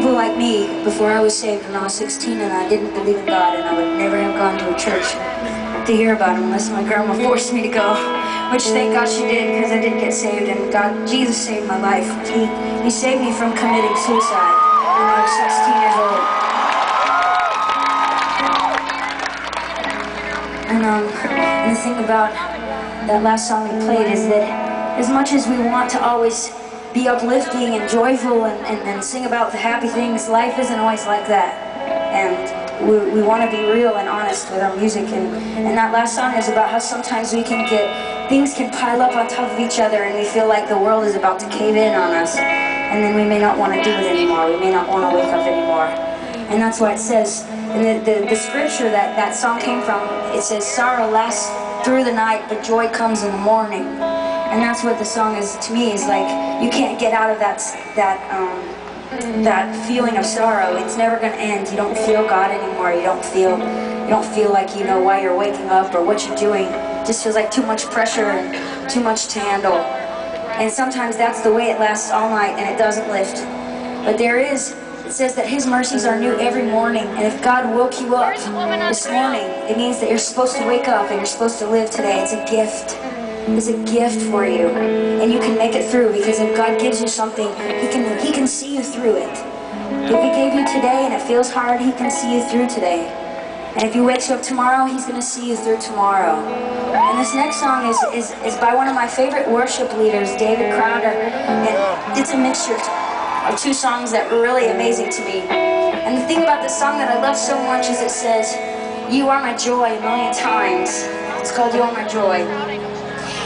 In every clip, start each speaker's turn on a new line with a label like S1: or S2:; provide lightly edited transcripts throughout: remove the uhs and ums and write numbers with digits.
S1: people like me, before I was saved when I was 16 and I didn't believe in God, and I would never have gone to a church to hear about him unless my grandma forced me to go, which thank God she did, because I did get saved, and Jesus saved my life. He saved me from committing suicide when I was 16 years old. And the thing about that last song we played is that as much as we want to always be uplifting and joyful and sing about the happy things, life isn't always like that. And we want to be real and honest with our music. And that last song is about how sometimes things can pile up on top of each other and we feel like the world is about to cave in on us. And then we may not want to do it anymore. We may not want to wake up anymore. And that's why it says, in the scripture that song came from, it says, sorrow lasts through the night, but joy comes in the morning. And that's what the song is to me, is like, you can't get out of that feeling of sorrow. It's never going to end. You don't feel God anymore. You don't feel like you know why you're waking up or what you're doing. It just feels like too much pressure and too much to handle. And sometimes that's the way it lasts all night and it doesn't lift. But it says that His mercies are new every morning. And if God woke you up this morning, it means that you're supposed to wake up and you're supposed to live today. It's a gift. It's a gift for you, and you can make it through, because if God gives you something, He can see you through it. If He gave you today and it feels hard, He can see you through today. And if He wakes you up tomorrow, He's going to see you through tomorrow. And this next song is by one of my favorite worship leaders, David Crowder, and it's a mixture of two songs that were really amazing to me. And the thing about this song that I love so much is it says, "You are my joy" a million times. It's called "You Are My Joy."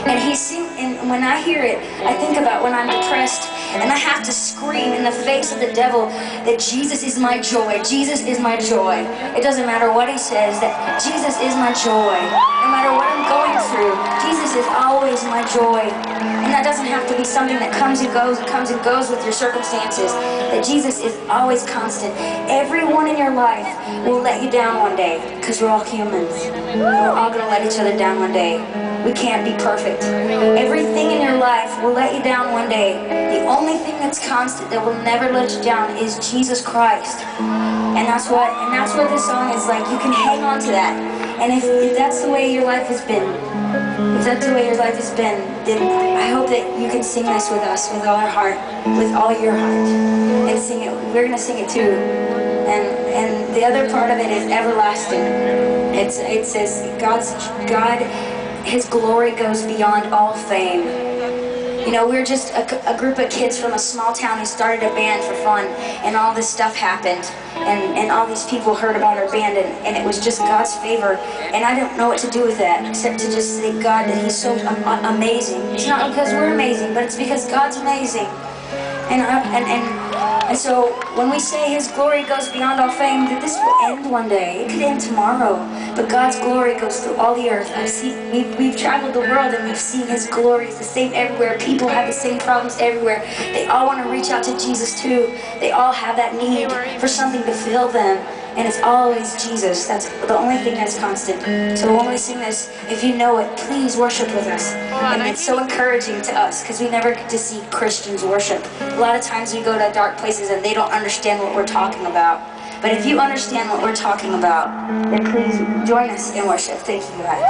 S1: And when I hear it, I think about when I'm depressed and I have to scream in the face of the devil that Jesus is my joy, Jesus is my joy. It doesn't matter what he says, that Jesus is my joy. No matter what I'm going through, Jesus is always my joy. And that doesn't have to be something that comes and goes with your circumstances. That Jesus is always constant. Everyone in your life will let you down one day, because we're all humans. We're all going to let each other down one day. We can't be perfect. Everything in your life will let you down one day. The only thing that's constant, that will never let you down, is Jesus Christ. And that's what this song is like. You can hang on to that. And if that's the way your life has been, then I hope that you can sing this with us, with all our heart, with all your heart, and sing it. We're gonna sing it too. And the other part of it is everlasting. It says His glory goes beyond all fame. You know, we're just a group of kids from a small town who started a band for fun, and all this stuff happened, and all these people heard about our band, and it was just God's favor, and I don't know what to do with that, except to just thank God that He's so amazing. It's not because we're amazing, but it's because God's amazing. And so when we say His glory goes beyond all fame, that this will end one day. It could end tomorrow, but God's glory goes through all the earth. We've traveled the world and we've seen His glory. It's the same everywhere. People have the same problems everywhere. They all want to reach out to Jesus too. They all have that need for something to fill them. And it's always Jesus. That's the only thing that's constant. So when we sing this, if you know it, please worship with us. And it's so encouraging to us, because we never get to see Christians worship. A lot of times we go to dark places and they don't understand what we're talking about. But if you understand what we're talking about, then please join us in worship. Thank you guys.